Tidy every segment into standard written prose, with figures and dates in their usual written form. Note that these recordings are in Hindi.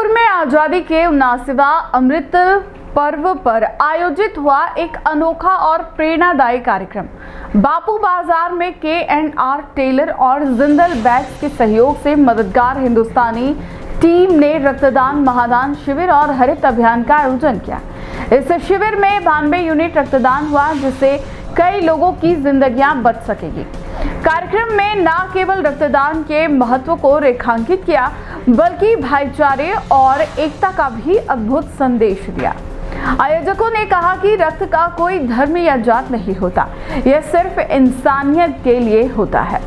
उदयपुर में आजादी के 79वां अमृत पर्व पर आयोजित हुआ एक अनोखा और प्रेरणादायी कार्यक्रम। बापू बाजार में K&R टेलर और जिंदल बैग्स के सहयोग से मददगार हिंदुस्तानी टीम ने रक्तदान, महादान शिविर और हरित अभियान का आयोजन किया। इस शिविर में 92 यूनिट रक्तदान हुआ, जिससे कई लोगों की जिंदगियां बच सकेगी। कार्यक्रम में न केवल रक्तदान के महत्व को रेखांकित किया, बल्कि भाईचारे और एकता का भी अद्भुत संदेश दिया। आयोजकों ने कहा कि रक्त का कोई धर्म या जात नहीं होता, यह सिर्फ इंसानियत के लिए होता है।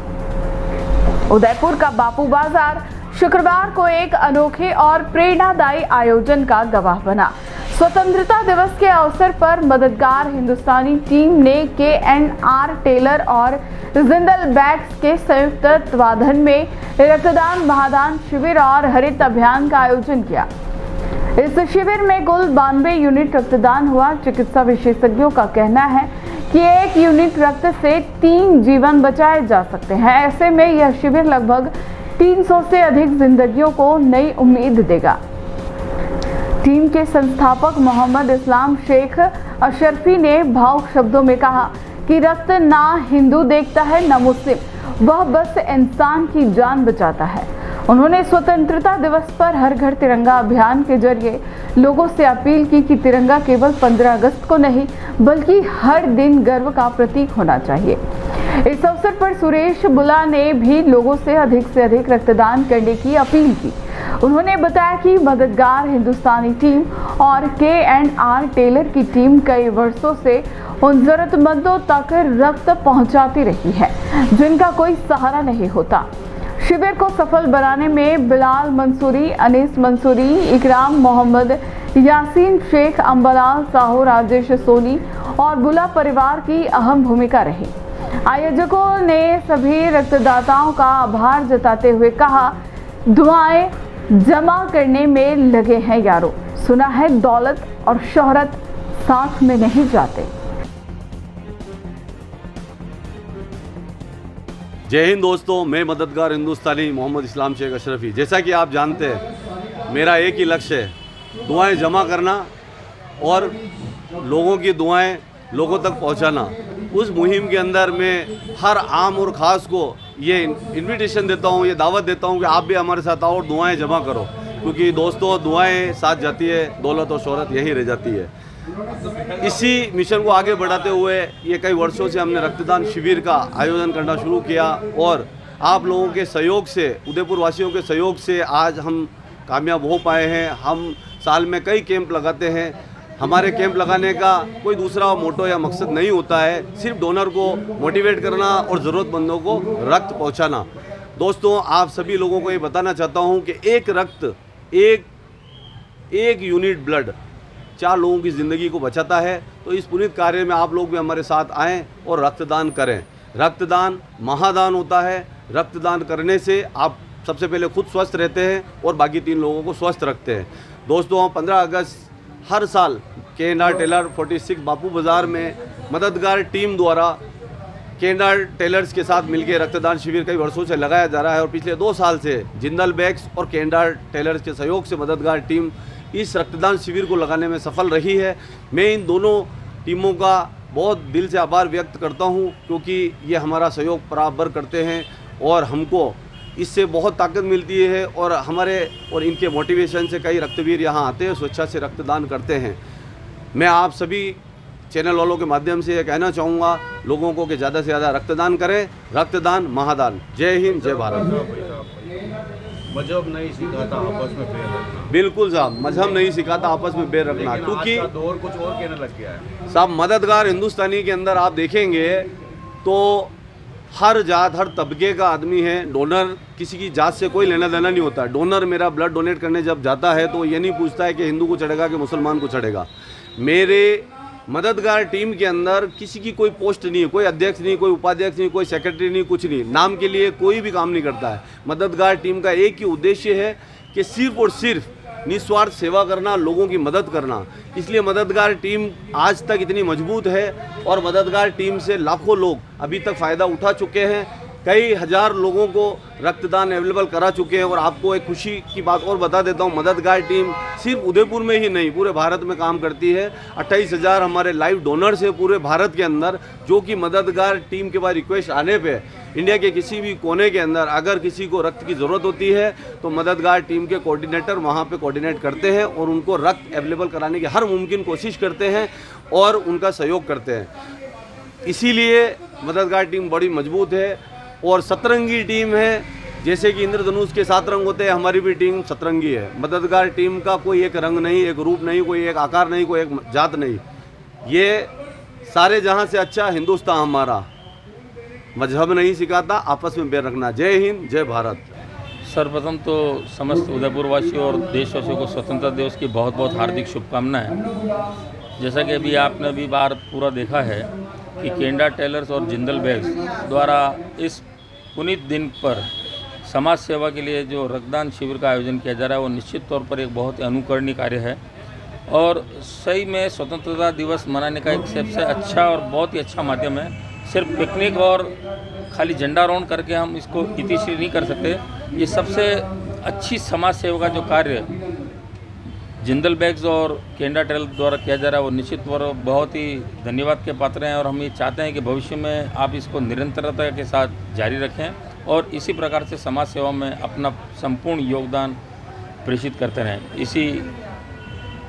उदयपुर का बापू बाजार शुक्रवार को एक अनोखे और प्रेरणादायी आयोजन का गवाह बना। स्वतंत्रता दिवस के अवसर पर मददगार हिंदुस्तानी टीम ने K&R टेलर और जिंदल बैग्स के संयुक्त तत्वाधान में रक्तदान, महादान शिविर और हरित अभियान का आयोजन किया। इस शिविर में कुल 92 यूनिट रक्तदान हुआ। चिकित्सा विशेषज्ञों का कहना है कि 1 यूनिट रक्त से 3 जीवन बचाए जा सकते हैं। ऐसे में यह शिविर लगभग 300 से अधिक जिंदगियों को नई उम्मीद देगा। टीम के संस्थापक मोहम्मद इस्लाम शेख अशरफी ने भावुक शब्दों में कहा कि रक्त ना हिंदू देखता है न मुस्लिम, वह बस इंसान की जान बचाता है। उन्होंने स्वतंत्रता दिवस पर हर घर तिरंगा अभियान के जरिए लोगों से अपील की कि तिरंगा केवल 15 अगस्त को नहीं, बल्कि हर दिन गर्व का प्रतीक होना चाहिए। इस अवसर पर सुरेश बुला ने भी लोगों से अधिक रक्तदान करने की अपील की। उन्होंने बताया कि मददगार हिंदुस्तानी टीम और K&R टेलर की टीम कई वर्षों से उन जरूरतमंदों तक रक्त पहुंचाती रही है जिनका कोई सहारा नहीं होता। शिविर को सफल बनाने में बिलाल मंसूरी, अनीस मंसूरी, इकराम मोहम्मद, यासीन शेख, अंबलाल साहू, राजेश सोनी और बुला परिवार की अहम भूमिका रही। आयोजकों ने सभी रक्तदाताओं का आभार जताते हुए कहा, दुआएं जमा करने में लगे हैं यारों, सुना है दौलत और शोहरत साथ में नहीं जाते। जय हिंद दोस्तों, मैं मददगार हिंदुस्तानी मोहम्मद इस्लाम शेख अशरफी। जैसा कि आप जानते हैं, मेरा एक ही लक्ष्य है, दुआएं जमा करना और लोगों की दुआएं लोगों तक पहुंचाना। उस मुहिम के अंदर मैं हर आम और ख़ास को ये इनविटेशन देता हूँ, ये दावत देता हूँ कि आप भी हमारे साथ आओ और दुआएं जमा करो, क्योंकि दोस्तों दुआएं साथ जाती है, दौलत और शोहरत यहीं रह जाती है। इसी मिशन को आगे बढ़ाते हुए ये कई वर्षों से हमने रक्तदान शिविर का आयोजन करना शुरू किया और आप लोगों के सहयोग से, उदयपुर वासियों के सहयोग से आज हम कामयाब हो पाए हैं। हम साल में कई कैंप लगाते हैं। हमारे कैंप लगाने का कोई दूसरा मोटो या मकसद नहीं होता है, सिर्फ डोनर को मोटिवेट करना और ज़रूरतमंदों को रक्त पहुंचाना। दोस्तों, आप सभी लोगों को ये बताना चाहता हूं कि एक रक्त, एक यूनिट ब्लड 4 लोगों की ज़िंदगी को बचाता है। तो इस पुनीत कार्य में आप लोग भी हमारे साथ आएँ और रक्तदान करें। रक्तदान महादान होता है। रक्तदान करने से आप सबसे पहले खुद स्वस्थ रहते हैं और बाकी 3 लोगों को स्वस्थ रखते हैं। दोस्तों, 15 अगस्त हर साल K&R टेलर 46 बापू बाज़ार में मददगार टीम द्वारा K&R टेलर्स के साथ मिलकर रक्तदान शिविर कई वर्षों से लगाया जा रहा है और पिछले 2 साल से जिंदल बैग्स और K&R टेलर्स के सहयोग से मददगार टीम इस रक्तदान शिविर को लगाने में सफल रही है। मैं इन दोनों टीमों का बहुत दिल से आभार व्यक्त करता हूं, क्योंकि ये हमारा सहयोग बराबर करते हैं और हमको इससे बहुत ताकत मिलती है और हमारे और इनके मोटिवेशन से कई रक्तवीर यहाँ आते हैं, स्वेच्छा से रक्तदान करते हैं। मैं आप सभी चैनल वालों के माध्यम से ये कहना चाहूँगा लोगों को कि ज़्यादा से ज़्यादा रक्तदान करें। रक्तदान महादान। जय हिंद, जय भारत। मजहब नहीं सिखाता आपस में बैर रखना। बिल्कुल साहब, मजहब नहीं सिखाता आपस में बैर रखना, क्योंकि दौर कुछ और कहने लग गया है साहब। मददगार हिंदुस्तानी के अंदर आप देखेंगे तो हर जात, हर तबके का आदमी है। डोनर किसी की जात से कोई लेना देना नहीं होता। डोनर मेरा ब्लड डोनेट करने जब जाता है तो ये नहीं पूछता है कि हिंदू को चढ़ेगा कि मुसलमान को चढ़ेगा। मेरे मददगार टीम के अंदर किसी की कोई पोस्ट नहीं है, कोई अध्यक्ष नहीं, कोई उपाध्यक्ष नहीं, कोई सेक्रेटरी नहीं, कुछ नहीं। नाम के लिए कोई भी काम नहीं करता है। मददगार टीम का एक ही उद्देश्य है कि सिर्फ और सिर्फ निस्वार्थ सेवा करना, लोगों की मदद करना। इसलिए मददगार टीम आज तक इतनी मजबूत है और मददगार टीम से लाखों लोग अभी तक फ़ायदा उठा चुके हैं। कई हज़ार लोगों को रक्तदान अवेलेबल करा चुके हैं। और आपको एक खुशी की बात और बता देता हूँ, मददगार टीम सिर्फ उदयपुर में ही नहीं पूरे भारत में काम करती है। 28,000 हमारे लाइव डोनर्स है पूरे भारत के अंदर, जो कि मददगार टीम के बाद रिक्वेस्ट आने पे इंडिया के किसी भी कोने के अंदर अगर किसी को रक्त की ज़रूरत होती है तो मददगार टीम के कोऑर्डिनेटर वहाँ पे कोऑर्डिनेट करते हैं और उनको रक्त अवेलेबल कराने की हर मुमकिन कोशिश करते हैं और उनका सहयोग करते हैं। इसीलिए मददगार टीम बड़ी मजबूत है और सतरंगी टीम है। जैसे कि इंद्रधनुष के 7 रंग होते हैं, हमारी भी टीम सतरंगी है। मददगार टीम का कोई एक रंग नहीं, एक रूप नहीं, कोई एक आकार नहीं, कोई एक जात नहीं। ये सारे जहां से अच्छा हिंदुस्तान हमारा, मजहब नहीं सिखाता, आपस में बैर रखना। जय हिंद, जय भारत। सर्वप्रथम तो समस्त उदयपुर वासियों और देशवासियों को स्वतंत्रता दिवस की बहुत बहुत हार्दिक शुभकामनाएं। जैसा कि अभी आपने बार पूरा देखा है कि केंडा टेलर्स और जिंदल बैग्स द्वारा इस पुनीत दिन पर समाज सेवा के लिए जो रक्तदान शिविर का आयोजन किया जा रहा है वो निश्चित तौर पर एक बहुत ही अनुकरणीय कार्य है और सही में स्वतंत्रता दिवस मनाने का एक सबसे अच्छा और बहुत ही अच्छा माध्यम है। सिर्फ पिकनिक और खाली झंडा रोहण करके हम इसको इतिश्री नहीं कर सकते। ये सबसे अच्छी समाज सेवा का जो कार्य जिंदल बैग्स और केंडा टेल द्वारा किया जा रहा है वो निश्चित तौर पर बहुत ही धन्यवाद के पात्र हैं और हम ये चाहते हैं कि भविष्य में आप इसको निरंतरता के साथ जारी रखें और इसी प्रकार से समाज सेवा में अपना संपूर्ण योगदान प्रेषित करते रहें। इसी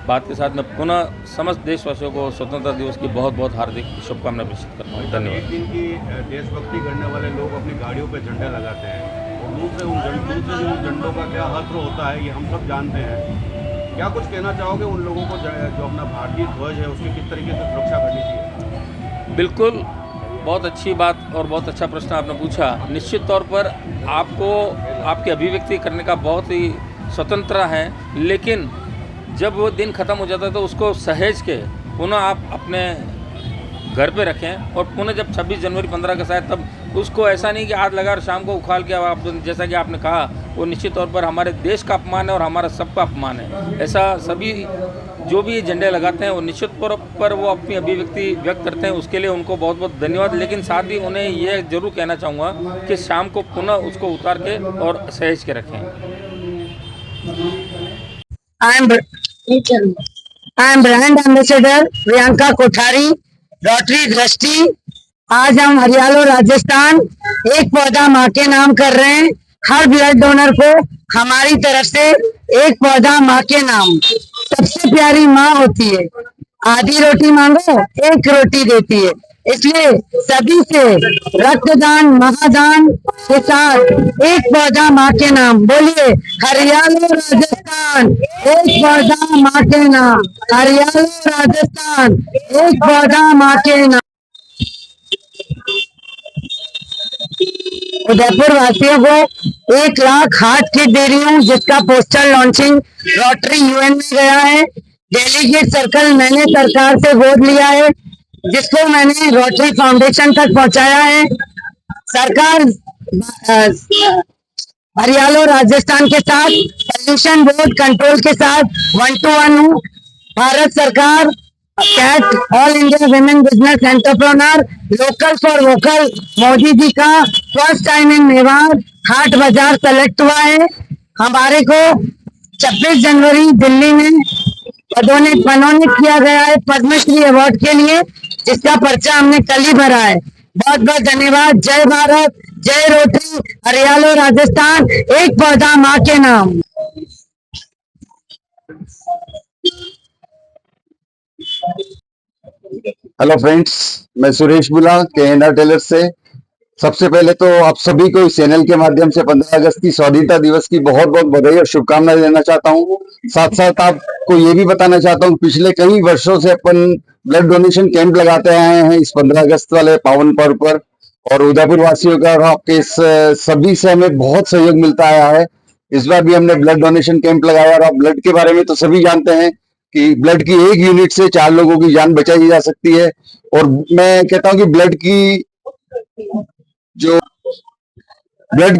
बात के साथ मैं पुनः समस्त देशवासियों को स्वतंत्रता दिवस की बहुत बहुत हार्दिक शुभकामनाएं प्रेषित करता हूँ। धन्यवाद। दिन की देशभक्ति करने वाले लोग अपनी गाड़ियों पर झंडे लगाते हैं और दूसरे उन झंडों का क्या अर्थ होता है ये हम सब जानते हैं। क्या कुछ कहना चाहोगे उन लोगों को जो अपना भारतीय ध्वज है उसकी किस तरीके से सुरक्षा करनी चाहिए? बिल्कुल, बहुत अच्छी बात और बहुत अच्छा प्रश्न आपने पूछा। निश्चित तौर पर आपको आपकी अभिव्यक्ति करने का बहुत ही स्वतंत्रता है, लेकिन जब वो दिन ख़त्म हो जाता है तो उसको सहेज के पुनः आप अपने घर पे रखें और पुनः जब 26 जनवरी 15 अगस्त आए तब उसको ऐसा नहीं कि हाथ लगा और शाम को उखाड़ के आप जैसा कि आपने कहा वो निश्चित तौर पर हमारे देश का अपमान है और हमारा सबका अपमान है। ऐसा सभी जो भी झंडे लगाते हैं वो निश्चित तौर पर वो अपनी अभिव्यक्ति व्यक्त करते हैं, उसके लिए उनको बहुत बहुत धन्यवाद। लेकिन साथ ही उन्हें यह जरूर कहना चाहूँगा कि शाम को पुनः उसको उतार के और सहेज के रखें। I am brand ambassador Priyanka Kothari, rotary दृष्टि। आज हम हरियाणा राजस्थान एक पौधा माँ के नाम कर रहे हैं। हर ब्लड डोनर को हमारी तरफ से एक पौधा माँ के नाम। सबसे प्यारी माँ होती है, आधी रोटी मांगो एक रोटी देती है। इसलिए सभी से रक्तदान महादान के साथ एक पौधा माँ के नाम। बोलिए हरियाणा राजस्थान एक पौधा माँ के नाम, हरियाणा राजस्थान एक पौधा माँ के नाम। उदयपुर वासियों को 1 लाख हार्ट किट दे रही हूँ, जिसका पोस्टर लॉन्चिंग रोटरी यूएन में गया है। डेलीगेट सर्कल मैंने सरकार से गोद लिया है, जिसको मैंने रोटरी फाउंडेशन तक पहुंचाया है। सरकार हरियाणा राजस्थान के साथ पॉल्यूशन बोर्ड कंट्रोल के साथ 1 to 1 हूँ। भारत सरकार CAT all India women business entrepreneur local for vocal Modi ji का फर्स्ट टाइम इन मेवाड़ हाट बाजार सेलेक्ट हुआ है। हमारे को 26 जनवरी दिल्ली में मनोनीत किया गया है पद्मश्री अवार्ड के लिए, जिसका पर्चा हमने कल ही भरा है। बहुत बहुत धन्यवाद। जय भारत, जय रोटरी, हरियाणा राजस्थान एक पौधा माँ के नाम। हेलो फ्रेंड्स, मैं सुरेश बुला केंडा टेलर से। सबसे पहले तो आप सभी को इस चैनल के माध्यम से 15 अगस्त की स्वाधीनता दिवस की बहुत बहुत बधाई और शुभकामनाएं देना चाहता हूं। साथ साथ आपको ये भी बताना चाहता हूं, पिछले कई वर्षों से अपन ब्लड डोनेशन कैंप लगाते आए हैं इस 15 अगस्त वाले पावन पर्व पर, और उदयपुर वासियों का और आपके सभी से हमें बहुत सहयोग मिलता आया है। इस बार भी हमने ब्लड डोनेशन कैंप लगाया और आप ब्लड के बारे में तो सभी जानते हैं कि ब्लड की 1 यूनिट से 4 लोगों की जान बचाई जा सकती है। और मैं कहता हूं कि ब्लड की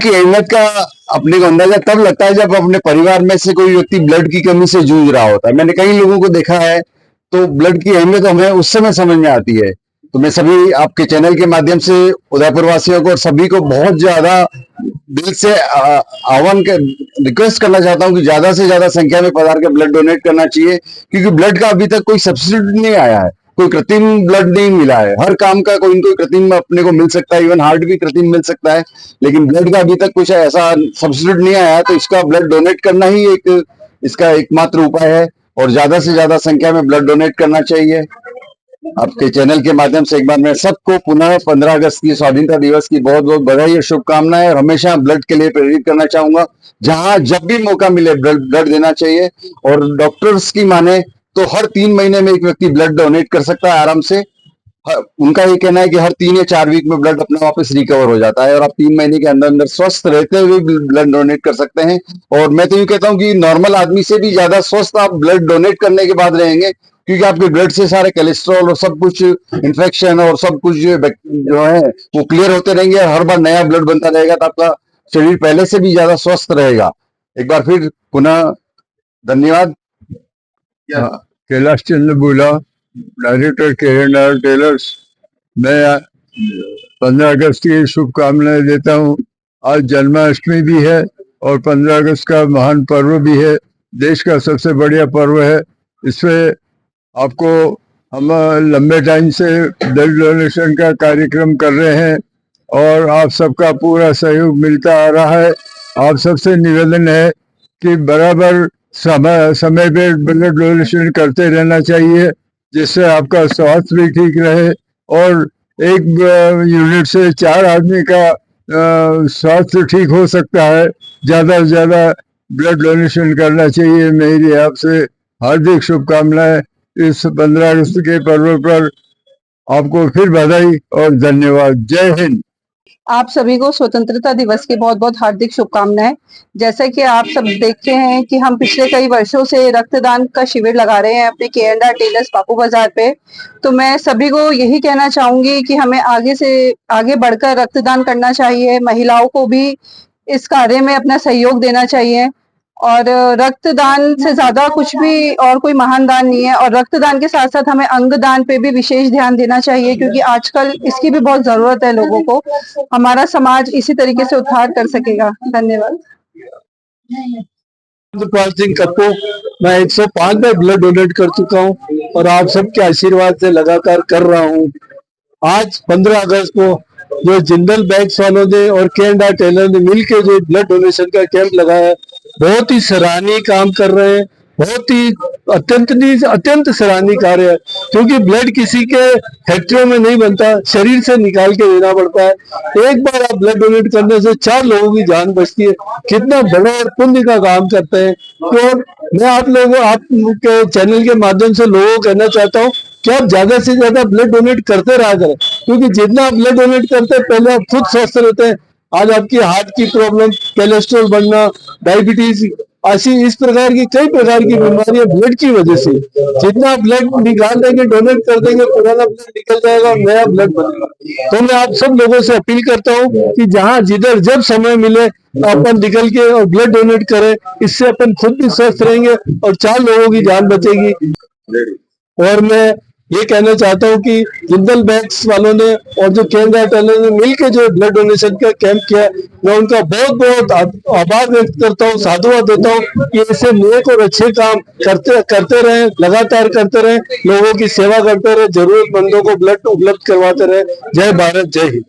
अहमियत का अपने को अंदाजा तब लगता है जब अपने परिवार में से कोई व्यक्ति ब्लड की कमी से जूझ रहा होता है। मैंने कई लोगों को देखा है, तो ब्लड की अहमियत हमें उस समय समझ में आती है। तो मैं सभी आपके चैनल के माध्यम से उदयपुर वासियों को और सभी को बहुत ज्यादा दिल से आह्वान रिक्वेस्ट करना चाहता हूं कि ज्यादा से ज्यादा संख्या में पधार के ब्लड डोनेट करना चाहिए, क्योंकि ब्लड का अभी तक कोई सब्सिट्यूट नहीं आया है, कोई कृत्रिम ब्लड नहीं मिला है। हर काम का कोई न कोई कृत्रिम अपने को मिल सकता है, इवन हार्ट भी कृत्रिम मिल सकता है, लेकिन ब्लड का अभी तक कुछ ऐसा सब्सिट्यूट नहीं आया है। तो इसका ब्लड डोनेट करना ही इसका एकमात्र उपाय है और ज्यादा से ज्यादा संख्या में ब्लड डोनेट करना चाहिए। आपके चैनल के माध्यम से एक बार मैं सबको पुनः 15 अगस्त की स्वाधीनता दिवस की बहुत बहुत बधाई और शुभकामनाएं, और हमेशा ब्लड के लिए प्रेरित करना चाहूंगा। जहां जब भी मौका मिले ब्लड देना चाहिए, और डॉक्टर्स की माने तो हर 3 महीने में एक व्यक्ति ब्लड डोनेट कर सकता है आराम से। उनका ये कहना है कि हर 3 या 4 वीक में ब्लड अपना वापस रिकवर हो जाता है और आप 3 महीने के अंदर अंदर स्वस्थ रहते हुए ब्लड डोनेट कर सकते हैं। और मैं तो यूं कहता हूं कि नॉर्मल आदमी से भी ज्यादा स्वस्थ आप ब्लड डोनेट करने के बाद रहेंगे, क्योंकि आपके ब्लड से सारे कोलेस्ट्रॉल और सब कुछ इन्फेक्शन और सब कुछ जो है वो क्लियर होते रहेंगे और हर बार नया ब्लड बनता रहेगा, तो आपका शरीर पहले से भी ज्यादा स्वस्थ रहेगा। एक बार फिर पुनः धन्यवाद। कैलाश चंद्र बुला, डायरेक्टर के टेलर्स। मैं 15 अगस्त की शुभकामनाएं देता हूं। आज जन्माष्टमी भी है और 15 अगस्त का महान पर्व भी है, देश का सबसे बढ़िया पर्व है। इसमें आपको हम लंबे टाइम से ब्लड डोनेशन का कार्यक्रम कर रहे हैं और आप सबका पूरा सहयोग मिलता आ रहा है। आप सबसे निवेदन है कि बराबर समय पे ब्लड डोनेशन करते रहना चाहिए, जिससे आपका स्वास्थ्य भी ठीक रहे और एक यूनिट से 4 आदमी का स्वास्थ्य ठीक हो सकता है। ज्यादा से ज्यादा ब्लड डोनेशन करना चाहिए। मेरी आपसे हार्दिक शुभकामनाएं। इस 15 अगस्त के पर्व पर आपको फिर बधाई और धन्यवाद। जय हिंद। आप सभी को स्वतंत्रता दिवस की बहुत बहुत हार्दिक शुभकामनाएं। जैसा कि आप सब देखते हैं कि हम पिछले कई वर्षों से रक्तदान का शिविर लगा रहे हैं अपने के&आर टेलर्स बापू बाजार पे। तो मैं सभी को यही कहना चाहूंगी कि हमें आगे से आगे बढ़कर रक्तदान करना चाहिए। महिलाओं को भी इस कार्य में अपना सहयोग देना चाहिए और रक्तदान से ज्यादा कुछ भी और कोई महान दान नहीं है। और रक्तदान के साथ साथ हमें अंगदान पे भी विशेष ध्यान देना चाहिए, क्योंकि आजकल इसकी भी बहुत जरूरत है लोगों को। हमारा समाज इसी तरीके से उद्धार कर सकेगा। धन्यवाद। कप्पू, मैं 105 में ब्लड डोनेट कर चुका हूं और आप सबके आशीर्वाद से लगातार कर रहा हूं। आज 15 अगस्त को जो जिंदल बैंक्स वालों ने और के&आर टेलर ने मिलकर जो ब्लड डोनेशन का कैंप लगाया, बहुत ही सराहनीय काम कर रहे हैं। बहुत ही अत्यंत सराहनीय कार्य है, क्योंकि ब्लड किसी के फैक्ट्रियों में नहीं बनता, शरीर से निकाल के देना पड़ता है। एक बार आप ब्लड डोनेट करने से 4 लोगों की जान बचती है। कितना बड़ा और पुण्य का काम करते हैं। तो मैं आपके चैनल के माध्यम से लोगों को कहना चाहता हूँ कि आप ज्यादा से ज्यादा ब्लड डोनेट करते रहा करें, क्योंकि जितना आप ब्लड डोनेट करते हैं पहले आप खुद स्वस्थ रहते हैं। आज आपकी हार्ट की प्रॉब्लम, कोलेस्ट्रॉल बढ़ना, डायबिटीज, ऐसी इस प्रकार की कई प्रकार की बीमारियां ब्लड की वजह से। जितना ब्लड निकाल देंगे, डोनेट कर देंगे, पुराना ब्लड निकल जाएगा और नया ब्लड बनेगा। तो मैं आप सब लोगों से अपील करता हूं कि जहां जिधर जब समय मिले अपन निकल के और ब्लड डोनेट करें। इससे अपन खुद भी स्वस्थ रहेंगे और 4 लोगों की जान बचेगी। और मैं ये कहना चाहता हूँ कि जिंदल बैंक्स वालों ने और जो के&आर टेलर ने मिलकर जो ब्लड डोनेशन का कैंप किया, मैं उनका बहुत बहुत आभार व्यक्त करता हूँ, साधुवाद देता हूँ कि ऐसे नेक और अच्छे काम करते रहें, लगातार करते रहें, लोगों की सेवा करते रहें, जरूरतमंदों को ब्लड उपलब्ध करवाते रहें। जय भारत, जय हिंद।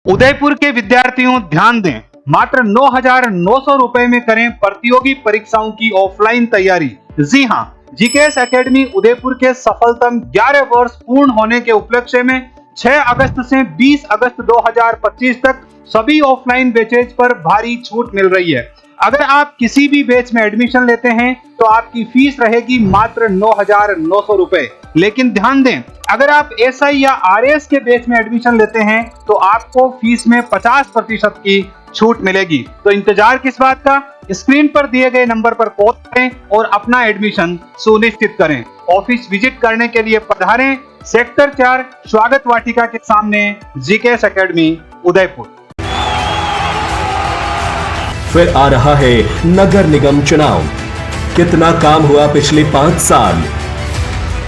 उदयपुर के विद्यार्थियों ध्यान दें, मात्र 9,900 रुपए में करें प्रतियोगी परीक्षाओं की ऑफलाइन तैयारी। जी हाँ, जीकेएस एकेडमी उदयपुर के सफलतम 11 वर्ष पूर्ण होने के उपलक्ष्य में 6 अगस्त से 20 अगस्त 2025 तक सभी ऑफलाइन बैचेज पर भारी छूट मिल रही है। अगर आप किसी भी बैच में एडमिशन लेते हैं तो आपकी फीस रहेगी मात्र 9,900 रुपए। लेकिन ध्यान दें, अगर आप एसआई या आरएस के बैच में एडमिशन लेते हैं तो आपको फीस में 50% की छूट मिलेगी। तो इंतजार किस बात का, स्क्रीन पर दिए गए नंबर पर कॉल करें और अपना एडमिशन सुनिश्चित करें। ऑफिस विजिट करने के लिए पधारें, सेक्टर 4 स्वागत वाटिका के सामने, जीकेएस एकेडमी उदयपुर। फिर आ रहा है नगर निगम चुनाव। कितना काम हुआ पिछले 5 साल?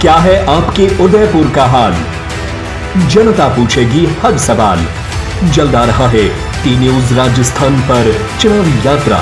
क्या है आपके उदयपुर का हाल? जनता पूछेगी हर सवाल। जल्द आ रहा है टी न्यूज राजस्थान पर चुनावी यात्रा।